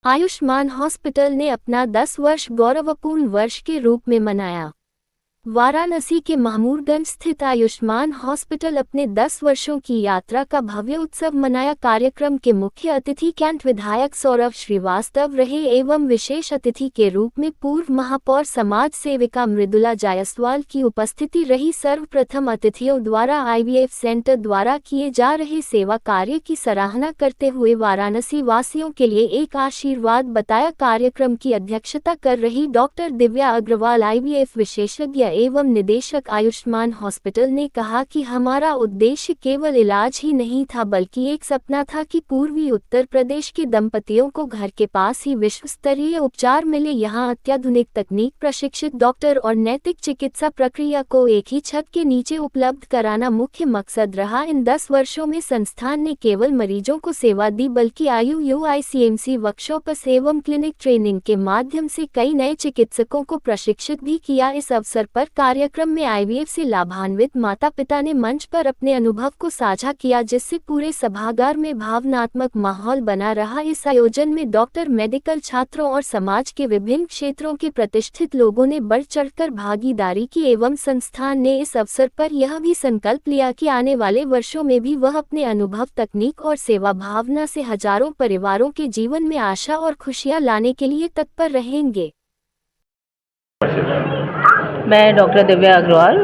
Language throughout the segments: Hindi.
आयुष्मान हॉस्पिटल ने अपना 10 वर्ष गौरवपूर्ण वर्ष के रूप में मनाया। वाराणसी के महमूदगंज स्थित आयुष्मान हॉस्पिटल अपने 10 वर्षों की यात्रा का भव्य उत्सव मनाया। कार्यक्रम के मुख्य अतिथि कैंट विधायक सौरभ श्रीवास्तव रहे एवं विशेष अतिथि के रूप में पूर्व महापौर समाज सेविका मृदुला जायसवाल की उपस्थिति रही। सर्वप्रथम अतिथियों द्वारा आईवीएफ सेंटर द्वारा किए जा रहे सेवा कार्य की सराहना करते हुए वाराणसी वासियों के लिए एक आशीर्वाद बताया। कार्यक्रम की अध्यक्षता कर रही डॉक्टर दिव्या अग्रवाल आईवीएफ विशेषज्ञ एवं निदेशक आयुष्मान हॉस्पिटल ने कहा कि हमारा उद्देश्य केवल इलाज ही नहीं था बल्कि एक सपना था कि पूर्वी उत्तर प्रदेश के दंपतियों को घर के पास ही विश्व स्तरीय उपचार मिले। यहां अत्याधुनिक तकनीक, प्रशिक्षित डॉक्टर और नैतिक चिकित्सा प्रक्रिया को एक ही छत के नीचे उपलब्ध कराना मुख्य मकसद रहा। इन 10 वर्षों में संस्थान ने केवल मरीजों को सेवा दी बल्कि IUICMC वर्कशॉप्स एवं क्लिनिक ट्रेनिंग के माध्यम से कई नए चिकित्सकों को प्रशिक्षित भी किया। इस अवसर पर कार्यक्रम में आईवीएफ से लाभान्वित माता पिता ने मंच पर अपने अनुभव को साझा किया, जिससे पूरे सभागार में भावनात्मक माहौल बना रहा। इस आयोजन में डॉक्टर, मेडिकल छात्रों और समाज के विभिन्न क्षेत्रों के प्रतिष्ठित लोगों ने बढ़ चढ़कर भागीदारी की एवं संस्थान ने इस अवसर पर यह भी संकल्प लिया कि आने वाले वर्षों में भी वह अपने अनुभव, तकनीक और सेवा भावना से हजारों परिवारों के जीवन में आशा और खुशियां लाने के लिए तत्पर रहेंगे। मैं डॉक्टर दिव्या अग्रवाल,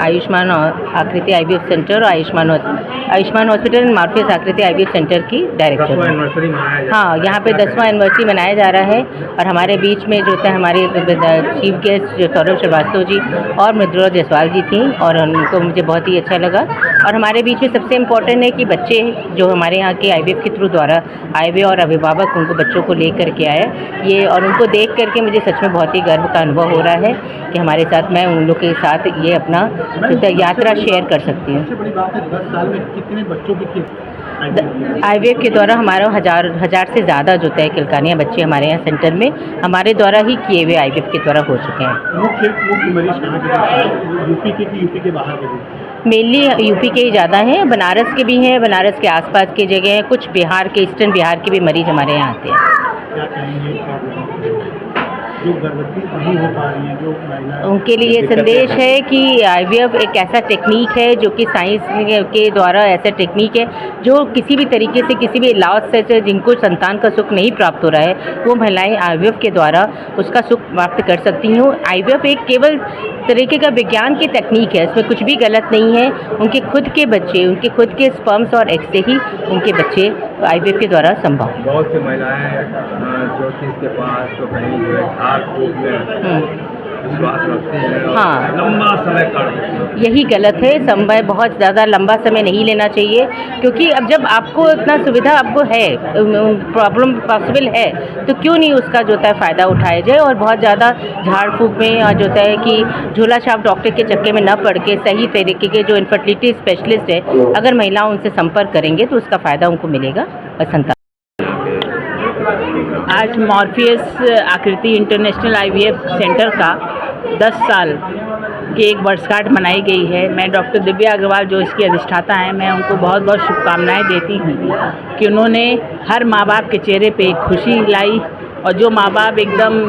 आयुष्मान आकृति आईवीएफ सेंटर और आयुष्मान हॉस्पिटल एंड मॉर्फियस आकृति आईवीएफ सेंटर की डायरेक्टर हूँ। हाँ, यहाँ पे 10वां एनिवर्सरी मनाया जा रहा है और हमारे बीच में जो थे हमारे चीफ गेस्ट जो सौरभ श्रीवास्तव जी और मृदुला जायसवाल जी थी और उनको मुझे बहुत ही अच्छा लगा। और हमारे बीच में सबसे इम्पोर्टेंट है कि बच्चे जो हमारे यहाँ के आईवीएफ के थ्रू द्वारा आए हुए और अभिभावक उनको बच्चों को ले करके आए ये, और उनको देख करके मुझे सच में बहुत ही गर्व का अनुभव हो रहा है कि हमारे साथ मैं उन लोग के साथ ये अपना यात्रा शेयर कर सकती हूँ। सबसे बड़ी बात है 10 साल में कितने बच्चों की आईवीएफ के द्वारा हमारा हजार से ज़्यादा जो तय किलकानियाँ बच्चे हमारे यहाँ सेंटर में हमारे द्वारा ही किए हुए आईवीएफ के द्वारा हो चुके हैं। मुख्य मरीज कहाँ के? यूपी के बाहर के? मेनली यूपी के ही ज़्यादा हैं, बनारस के भी हैं, बनारस के आसपास की जगह हैं, कुछ बिहार के, ईस्टर्न बिहार के भी मरीज हमारे यहाँ आते हैं। क्या कहेंगे जो गर्भवती नहीं हो पा रही हैं, जो महिलाएं, उनके लिए संदेश है कि आईवीएफ एक ऐसा टेक्निक है जो कि साइंस के द्वारा ऐसा टेक्निक है जो किसी भी तरीके से किसी भी इलाज से जिनको संतान का सुख नहीं प्राप्त हो रहा है वो महिलाएं आईवीएफ के द्वारा उसका सुख प्राप्त कर सकती हैं। आईवीएफ एक केवल तरीके का विज्ञान की तकनीक है, इसमें कुछ भी गलत नहीं है। उनके खुद के बच्चे, उनके खुद के स्पर्म्स और एग्स से ही उनके बच्चे आईवीएफ के द्वारा संभव। बहुत सी महिलाएं जो कि इसके पास तो कहीं जो है झाड़ फूक में विश्वास रखते हैं, हाँ, लंबा समय काटते, यही गलत है। समय बहुत ज़्यादा लंबा समय नहीं लेना चाहिए क्योंकि अब जब आपको इतना सुविधा आपको है, प्रॉब्लम पॉसिबल है, तो क्यों नहीं उसका जो है फ़ायदा उठाया जाए। और बहुत ज़्यादा झाड़ फूक में जो है कि झोला छाप डॉक्टर के चक्कर में न पड़ के सही तरीके के जो इनफर्टिलिटी स्पेशलिस्ट है अगर महिलाओं उनसे संपर्क करेंगे तो उसका फ़ायदा उनको मिलेगा और संतान। आज मॉर्फियस आकृति इंटरनेशनल आईवीएफ सेंटर का 10 साल की एक वर्षगांठ मनाई गई है। मैं डॉक्टर दिव्या अग्रवाल जो इसकी अधिष्ठाता हैं, मैं उनको बहुत बहुत शुभकामनाएं देती हूँ कि उन्होंने हर माँ बाप के चेहरे पे एक खुशी लाई और जो माँ बाप एकदम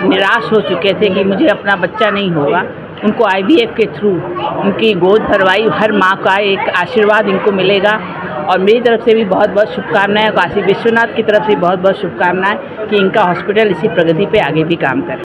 निराश हो चुके थे कि मुझे अपना बच्चा नहीं होगा, उनको आईवीएफ के थ्रू उनकी गोद भरवाई। हर माँ का एक आशीर्वाद इनको मिलेगा और मेरी तरफ से भी बहुत बहुत शुभकामनाएं, काशी विश्वनाथ की तरफ से बहुत बहुत शुभकामनाएं कि इनका हॉस्पिटल इसी प्रगति पे आगे भी काम करे।